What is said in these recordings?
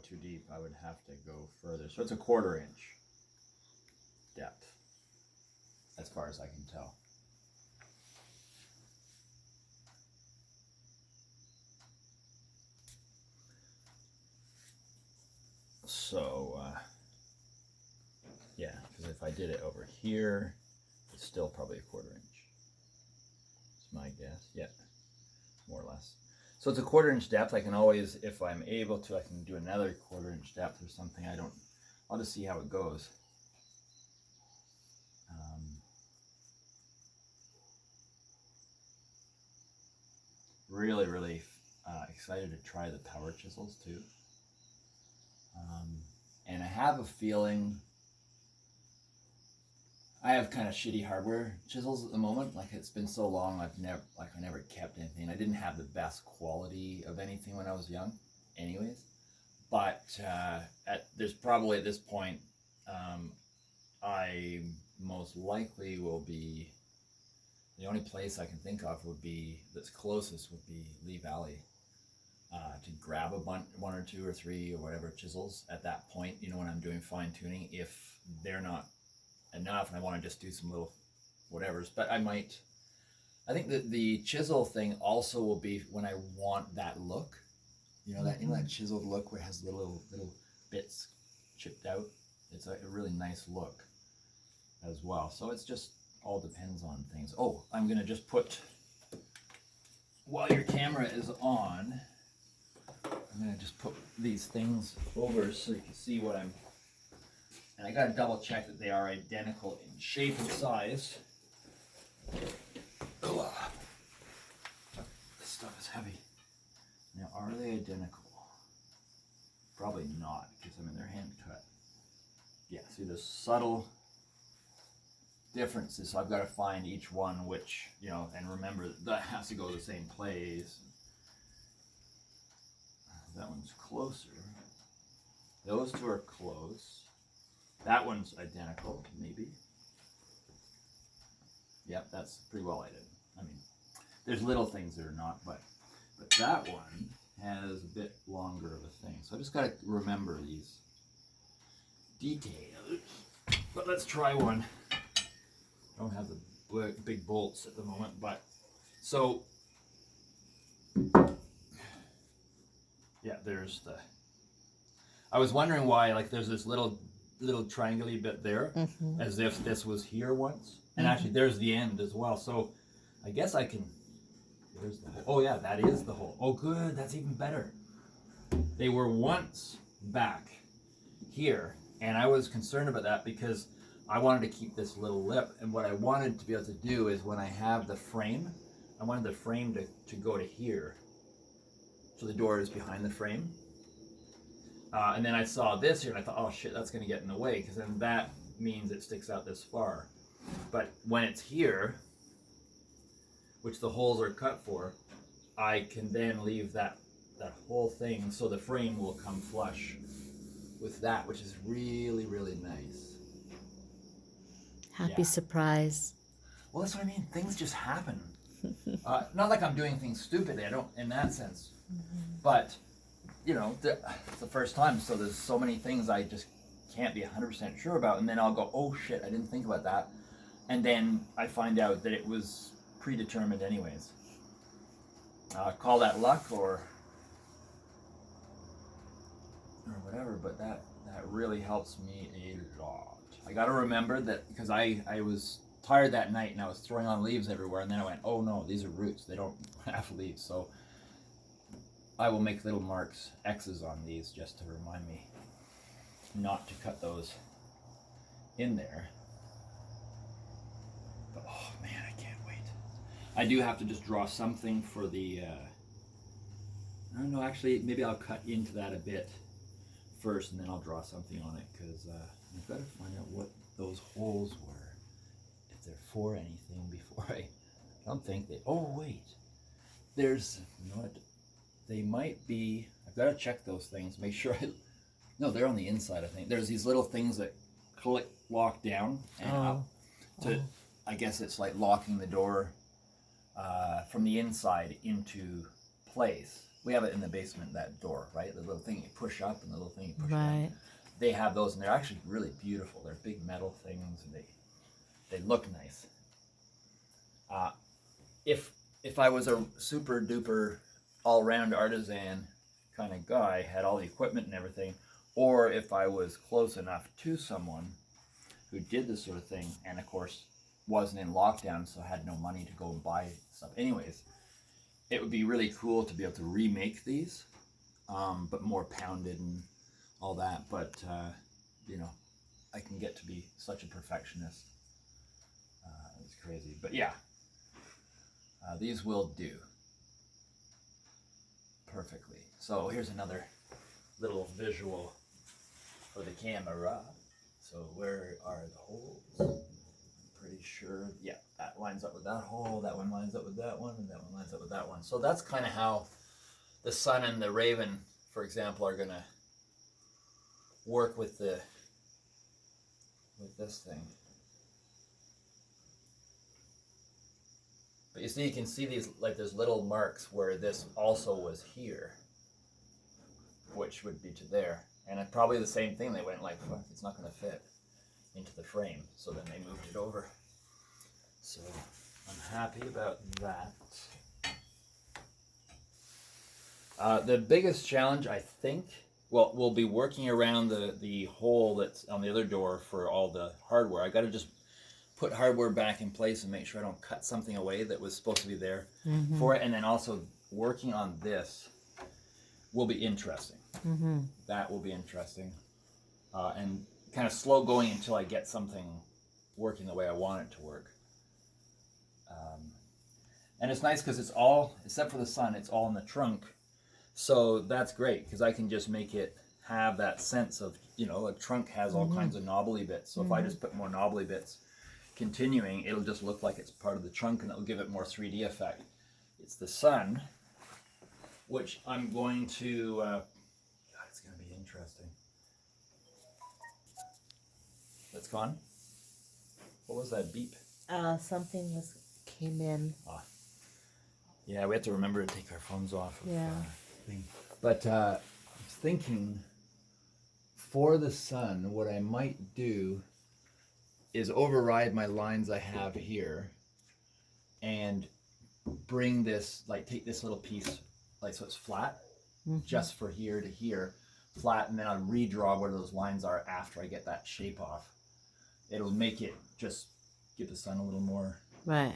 too deep, I would have to go further. So it's a 1/4 inch depth, as far as I can tell. So, yeah, because if I did it over here, it's still probably a 1/4 inch. It's my guess. Yeah, more or less. So it's a 1/4 inch depth. I can always, if I'm able to, I can do another 1/4 inch depth or something. I'll just see how it goes. Really, really excited to try the power chisels too. And I have a feeling I have kind of shitty hardware chisels at the moment. Like, it's been so long, I never kept anything. I didn't have the best quality of anything when I was young, anyways. But there's probably at this point, I most likely will be, the only place I can think of would be, that's closest would be Lee Valley, to grab a one or two or three or whatever chisels at that point, you know, when I'm doing fine tuning, if they're not enough and I want to just do some little whatevers. But I think that the chisel thing also will be when I want that look, you know, that chiseled look where it has little bits chipped out. It's a really nice look as well. So it's just all depends on things. Oh, I'm gonna just put, while your camera is on, I'm gonna just put these things over so you can see what I'm, and I gotta double check that they are identical in shape and size. Ugh. This stuff is heavy. Now, are they identical? Probably not, because I mean, they're hand cut. Yeah, see the subtle differences. So I've got to find each one which, you know, and remember that has to go to the same place. That one's closer. Those two are close. That one's identical, maybe. Yep, that's pretty well identical. I mean, there's little things that are not, but that one has a bit longer of a thing. So I just got to remember these details. But let's try one. I don't have the big bolts at the moment, but so yeah, there's the, I was wondering why, like, there's this little triangle-y bit there, as if this was here once, and actually there's the end as well. So I guess I can, there's the hole. Oh yeah, that is the hole. Oh good, that's even better. They were once back here, and I was concerned about that because I wanted to keep this little lip, and what I wanted to be able to do is when I have the frame, I wanted the frame to go to here. So the door is behind the frame. And then I saw this here and I thought, oh shit, that's gonna get in the way, because then that means it sticks out this far. But when it's here, which the holes are cut for, I can then leave that whole thing so the frame will come flush with that, which is really, really nice. Happy surprise. Well, that's what I mean. Things just happen. Not like I'm doing things stupidly. I don't, in that sense. But, you know, it's the first time, so there's so many things I just can't be 100% sure about. And then I'll go, oh shit, I didn't think about that. And then I find out that it was predetermined anyways. Call that luck or whatever, but that really helps me a lot. I got to remember that, because I was tired that night and I was throwing on leaves everywhere, and then I went, oh no, these are roots, they don't have leaves. So I will make little marks, X's on these, just to remind me not to cut those in there. But oh man, I can't wait. I do have to just draw something for the I don't know, actually maybe I'll cut into that a bit first and then I'll draw something on it, because I've got to find out what those holes were, if they're for anything, before I don't think they, oh wait, there's, you know what, they might be, I've got to check those things, make sure no, they're on the inside, I think. There's these little things that click, lock down and up to, I guess it's like locking the door from the inside into place. we have it in the basement, that door, right? The little thing you push up and the little thing you push Right. down. They have those, and they're actually really beautiful. They're big metal things, and they look nice. If I was a super duper all round artisan kind of guy, had all the equipment and everything, or if I was close enough to someone who did this sort of thing, and of course wasn't in lockdown, so had no money to go and buy stuff. Anyways, it would be really cool to be able to remake these, but more pounded and all that. But you know, I can get to be such a perfectionist. It's crazy, but yeah, these will do perfectly. So here's another little visual for the camera. So where are the holes? I'm pretty sure, yeah, that lines up with that hole, that one lines up with that one, and that one lines up with that one. So that's kind of how the sun and the raven, for example, are gonna work with this thing. But you see, you can see these, like there's little marks where this also was here, which would be to there. And it's probably the same thing. They went like, fuck, it's not going to fit into the frame. So then they moved it over. So I'm happy about that. The biggest challenge, I think, well, we'll be working around the hole that's on the other door for all the hardware. I got to just put hardware back in place and make sure I don't cut something away that was supposed to be there for it. And then also working on this will be interesting. That will be interesting. And kind of slow going until I get something working the way I want it to work. And it's nice because it's all, except for the sun, it's all in the trunk. So that's great because I can just make it have that sense of, you know, a trunk has all kinds of knobbly bits. So if I just put more knobbly bits continuing, it'll just look like it's part of the trunk and it'll give it more 3D effect. It's the sun, which I'm going to, God, it's going to be interesting. That's gone? What was that beep? Something came in. Yeah, we have to remember to take our phones off. Yeah. Thing. But I'm thinking for the sun, what I might do is override my lines I have here and bring this, like take this little piece, like so it's flat, just for here to here, flat, and then I'll redraw where those lines are after I get that shape off. It'll make it just give the sun a little more Right.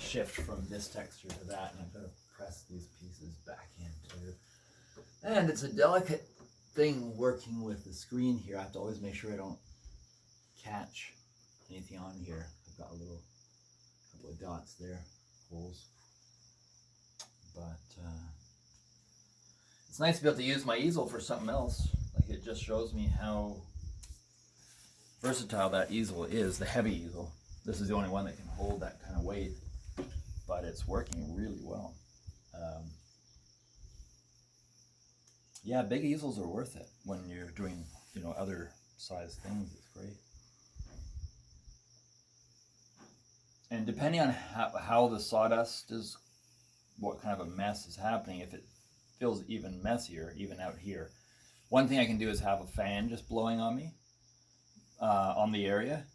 shift from this texture to that, and I'm going to press these pieces back in too. And it's a delicate thing working with the screen here. I have to always make sure I don't catch anything on here. I've got a little couple of dots there, holes. But it's nice to be able to use my easel for something else. Like it just shows me how versatile that easel is, the heavy easel. This is the only one that can hold that kind of weight, but it's working really well. Yeah, big easels are worth it when you're doing, you know, other size things. It's great. And depending on how the sawdust is, what kind of a mess is happening, if it feels even messier, even out here, one thing I can do is have a fan just blowing on me, on the area,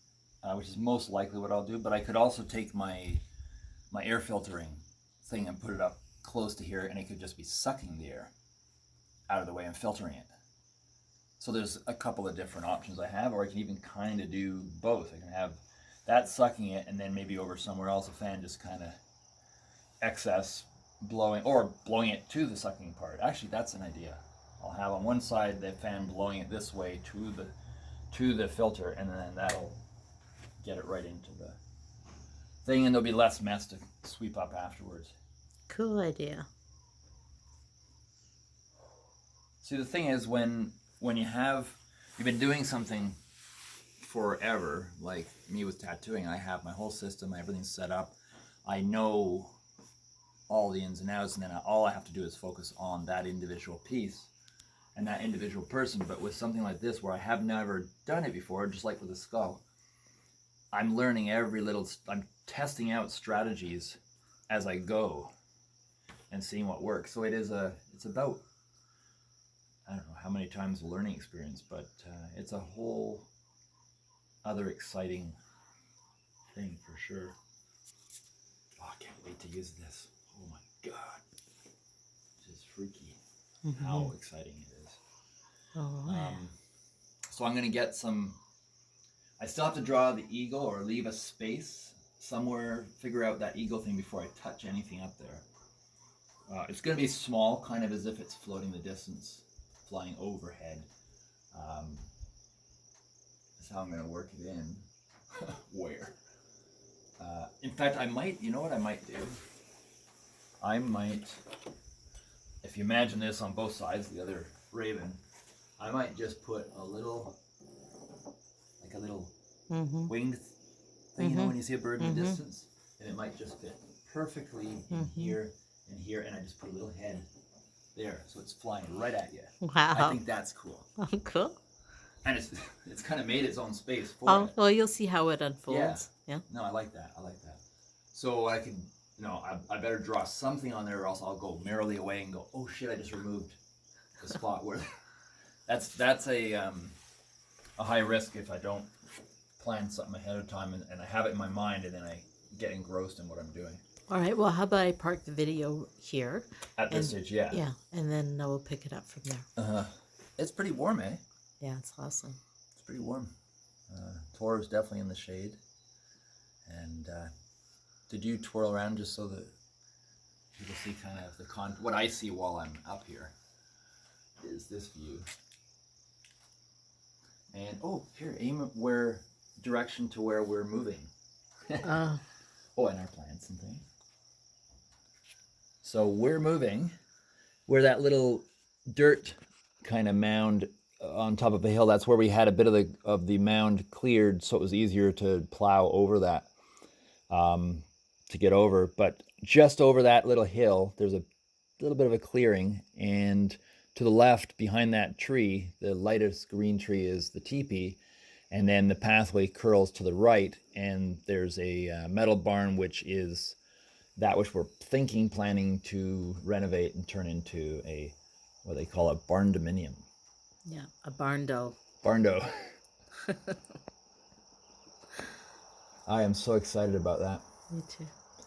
which is most likely what I'll do. But I could also take my air filtering thing and put it up close to here, and it could just be sucking the air out of the way and filtering it. So there's a couple of different options I have, or I can even kind of do both. I can have that sucking it, and then maybe over somewhere else a fan just kind of excess blowing, or blowing it to the sucking part. Actually, that's an idea. I'll have on one side the fan blowing it this way to the filter, and then that'll get it right into the thing, and there'll be less mess to sweep up afterwards. Cool idea. See, the thing is, when you've been doing something forever, like me with tattooing, I have my whole system, everything's set up, I know all the ins and outs, and then all I have to do is focus on that individual piece and that individual person. But with something like this, where I have never done it before, just like with the skull, I'm learning I'm testing out strategies as I go and seeing what works. So it's about, I don't know how many times a learning experience, but it's a whole other exciting thing for sure. Oh, I can't wait to use this. Oh my God. This is freaky how exciting it is. Oh, yeah. So I'm going to get some, I still have to draw the eagle or leave a space somewhere, figure out that eagle thing before I touch anything up there. It's going to be small, kind of as if it's floating the distance, flying overhead. That's how I'm going to work it in. Where? In fact, I might, you know what I might do? I might, if you imagine this on both sides, the other raven, I might just put a little, like a little winged thing, you know, when you see a bird in the distance, and it might just fit perfectly in here and here, and I just put a little head there, so it's flying right at you. Wow. I think that's cool. Oh, cool. And it's kind of made its own space for Oh, it. well, you'll see how it unfolds. Yeah. No, I like that. I like that. So I can, you know, I better draw something on there, or else I'll go merrily away and go, oh shit, I just removed the spot where. That's a high risk if I don't plan something ahead of time and I have it in my mind and then I get engrossed in what I'm doing. All right. Well, how about I park the video here? At this stage, yeah. Yeah, and then we'll pick it up from there. It's pretty warm, eh? Yeah, it's awesome. It's pretty warm. Tor is definitely in the shade. And did you twirl around just so that people see kind of the what I see while I'm up here is this view. And here, aim direction to where we're moving. And our plants and things. So we're moving where that little dirt kind of mound on top of a hill. That's where we had a bit of the mound cleared, so it was easier to plow over that to get over. But just over that little hill, there's a little bit of a clearing, and to the left, behind that tree, the lightest green tree is the teepee, and then the pathway curls to the right, and there's a metal barn, which is that which we're planning to renovate and turn into a, what they call a barn-dominium. Yeah, a barn-dough. Barn-dough. I am so excited about that. Me too.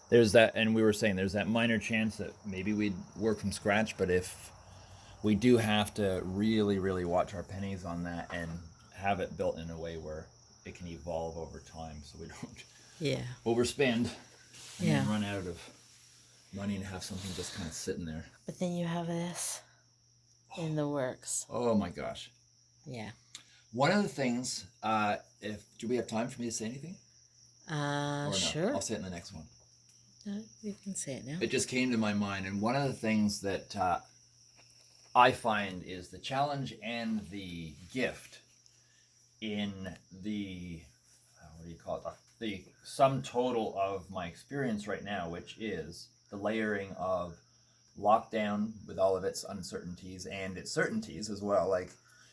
There's that, and we were saying there's that minor chance that maybe we'd work from scratch, but if we do have to really, really watch our pennies on that and have it built in a way where it can evolve over time so we don't overspend and then run out of money and have something just kind of sitting there. But then you have this in the works. Oh my gosh. Yeah. One of the things, do we have time for me to say anything? Or no? Sure. I'll say it in the next one. No, you can say it now. It just came to my mind, and one of the things that I find is the challenge and the gift in the, what do you call it, the sum total of my experience right now, which is the layering of lockdown with all of its uncertainties and its certainties as well, like,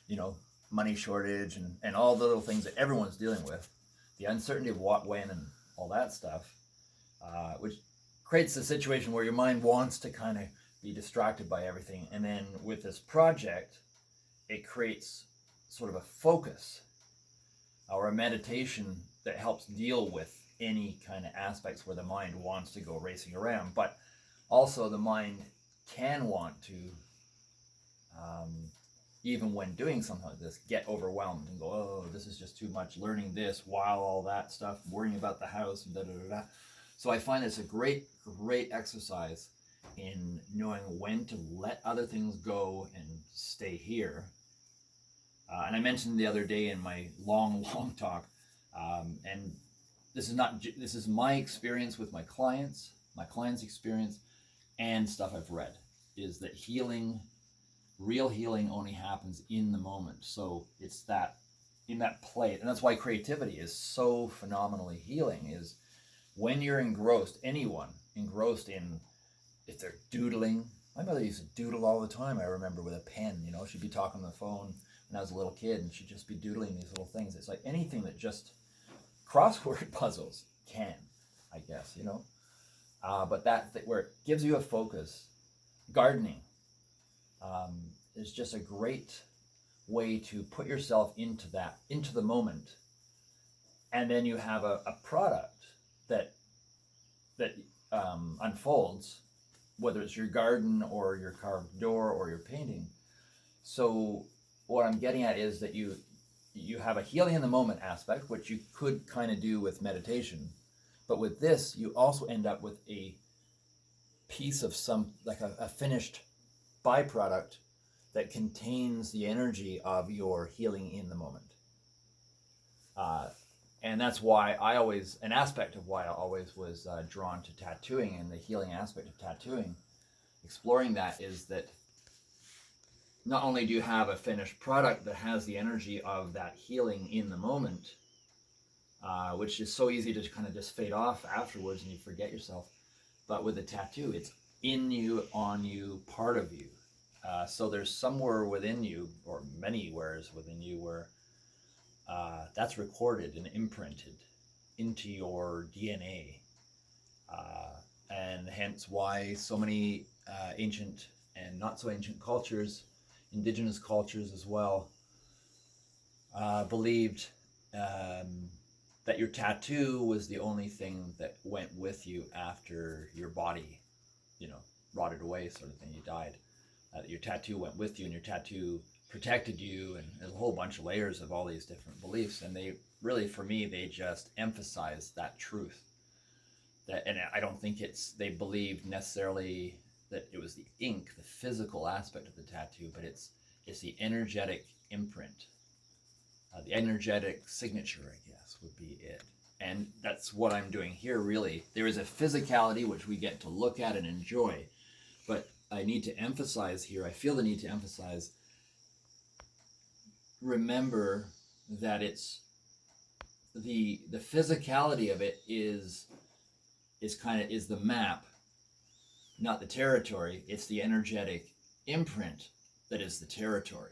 you know, money shortage and all the little things that everyone's dealing with, the uncertainty of what, when, and all that stuff, which creates a situation where your mind wants to kind of be distracted by everything. And then with this project, it creates sort of a focus or a meditation that helps deal with any kind of aspects where the mind wants to go racing around. But also the mind can want to, even when doing something like this, get overwhelmed and go, oh, this is just too much, learning this while all that stuff, worrying about the house, and da-da-da-da. So I find it's a great, great exercise in knowing when to let other things go and stay here. And I mentioned the other day in my long talk, and this is my experience with my clients' experience, and stuff I've read, is that real healing only happens in the moment. So it's that, in that play, and that's why creativity is so phenomenally healing, is when you're anyone engrossed in, if they're doodling. My mother used to doodle all the time, I remember, with a pen, you know, she'd be talking on the phone when I was a little kid, and she'd just be doodling these little things. It's like anything that just crossword puzzles can, I guess, you know. But where it gives you a focus. Gardening is just a great way to put yourself into the moment, and then you have a product that unfolds, whether it's your garden or your carved door or your painting. So what I'm getting at is that you have a healing in the moment aspect, which you could kind of do with meditation, but with this you also end up with a piece of a finished byproduct that contains the energy of your healing in the moment. And that's why an aspect of why I always was drawn to tattooing, and the healing aspect of tattooing, exploring that, is that not only do you have a finished product that has the energy of that healing in the moment, which is so easy to kind of just fade off afterwards and you forget yourself, but with a tattoo, it's in you, on you, part of you. So there's somewhere within you, or many wheres within you, where that's recorded and imprinted into your DNA. And hence why so many ancient and not so ancient cultures, indigenous cultures as well, believed that your tattoo was the only thing that went with you after your body, rotted away, sort of thing, you died. Your tattoo went with you, and your tattoo protected you, and there's a whole bunch of layers of all these different beliefs. And they really, for me, they just emphasize that truth. And I don't think they believed necessarily that it was the ink, the physical aspect of the tattoo, but it's the energetic imprint, the energetic signature, I guess, would be it. And that's what I'm doing here, really. There is a physicality which we get to look at and enjoy, but I need to emphasize here, I feel the need to emphasize, remember that it's the physicality of it is the map, not the territory. It's the energetic imprint that is the territory.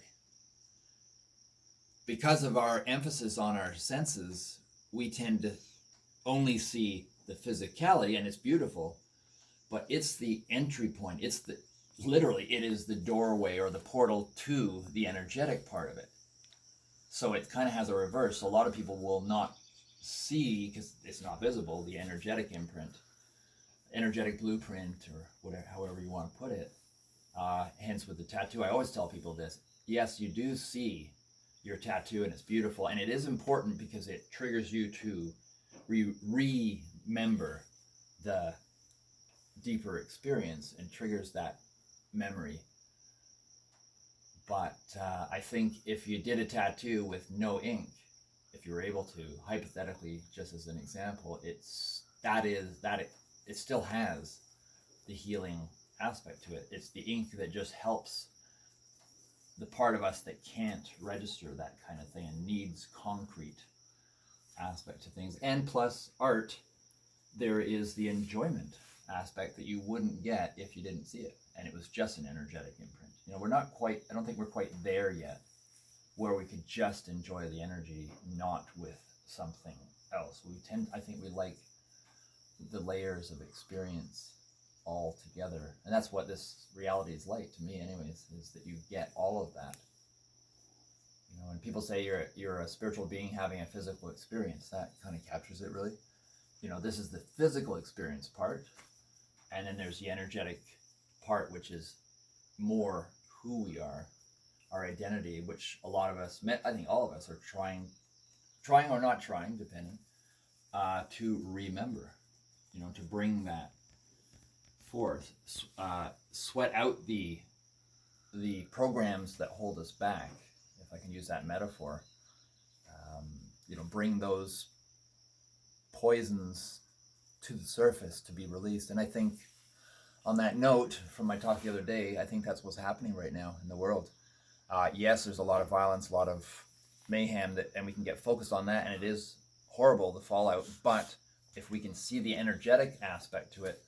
Because of our emphasis on our senses, we tend to only see the physicality, and it's beautiful, but it's the entry point. It is the doorway or the portal to the energetic part of it. So it kind of has a reverse. A lot of people will not see, because it's not visible, the energetic imprint, energetic blueprint, or whatever, however you want to put it. Hence with the tattoo, I always tell people this. Yes, you do see your tattoo, and it's beautiful, and it is important because it triggers you to remember the deeper experience and triggers that memory. But I think if you did a tattoo with no ink, if you were able to, hypothetically, just as an example, it still has the healing aspect to it. It's the ink that just helps the part of us that can't register that kind of thing and needs concrete aspect to things. And plus art, there is the enjoyment aspect that you wouldn't get if you didn't see it, and it was just an energetic imprint. I don't think we're quite there yet, where we could just enjoy the energy, not with something else. I think we like the layers of experience all together, and that's what this reality is like to me anyways, is that you get all of that. When people say you're a spiritual being having a physical experience, that kind of captures it really. This is the physical experience part, and then there's the energetic part, which is more who we are, our identity, which a lot of us, I think all of us, are trying or not trying, depending, to remember, to bring that forth, sweat out the programs that hold us back, if I can use that metaphor. Bring those poisons to the surface to be released. And I think, on that note, from my talk the other day, I think that's what's happening right now in the world. Yes, there's a lot of violence, a lot of mayhem, and we can get focused on that, and it is horrible, the fallout. But if we can see the energetic aspect to it,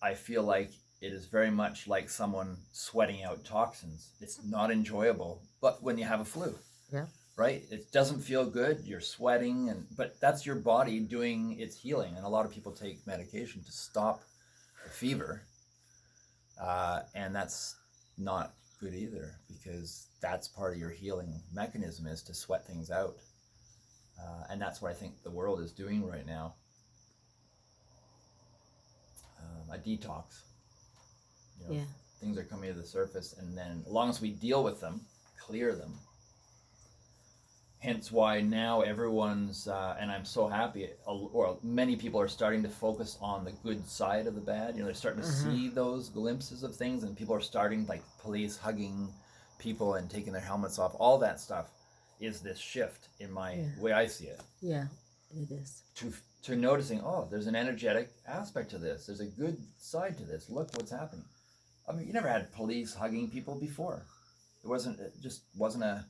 I feel like it is very much like someone sweating out toxins. It's not enjoyable, but when you have a flu. Yeah. right? It doesn't feel good. You're sweating, but that's your body doing its healing. And a lot of people take medication to stop the fever, and that's not good either, because that's part of your healing mechanism, is to sweat things out. And that's what I think the world is doing right now. A detox. Yeah. Things are coming to the surface, and then as long as we deal with them, clear them. Hence why now everyone's, and I'm so happy, or many people are starting to focus on the good side of the bad. They're starting to see those glimpses of things, and people are starting, like police hugging people and taking their helmets off. All that stuff is this shift in my way I see it. Yeah, it is. To noticing, oh, there's an energetic aspect to this. There's a good side to this. Look what's happening. I mean, you never had police hugging people before. It just wasn't a.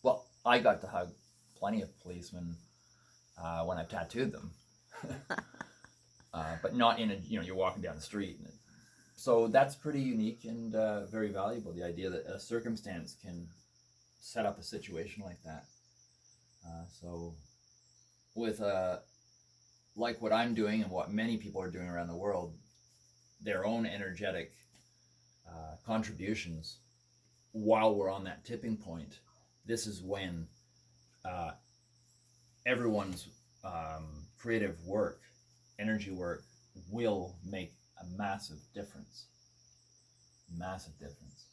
Well, I got to hug plenty of policemen when I've tattooed them, but not in a, you're walking down the street. So that's pretty unique and very valuable. The idea that a circumstance can set up a situation like that. So with like what I'm doing and what many people are doing around the world, their own energetic contributions while we're on that tipping point, this is when everyone's creative work, energy work, will make a massive difference. Massive difference.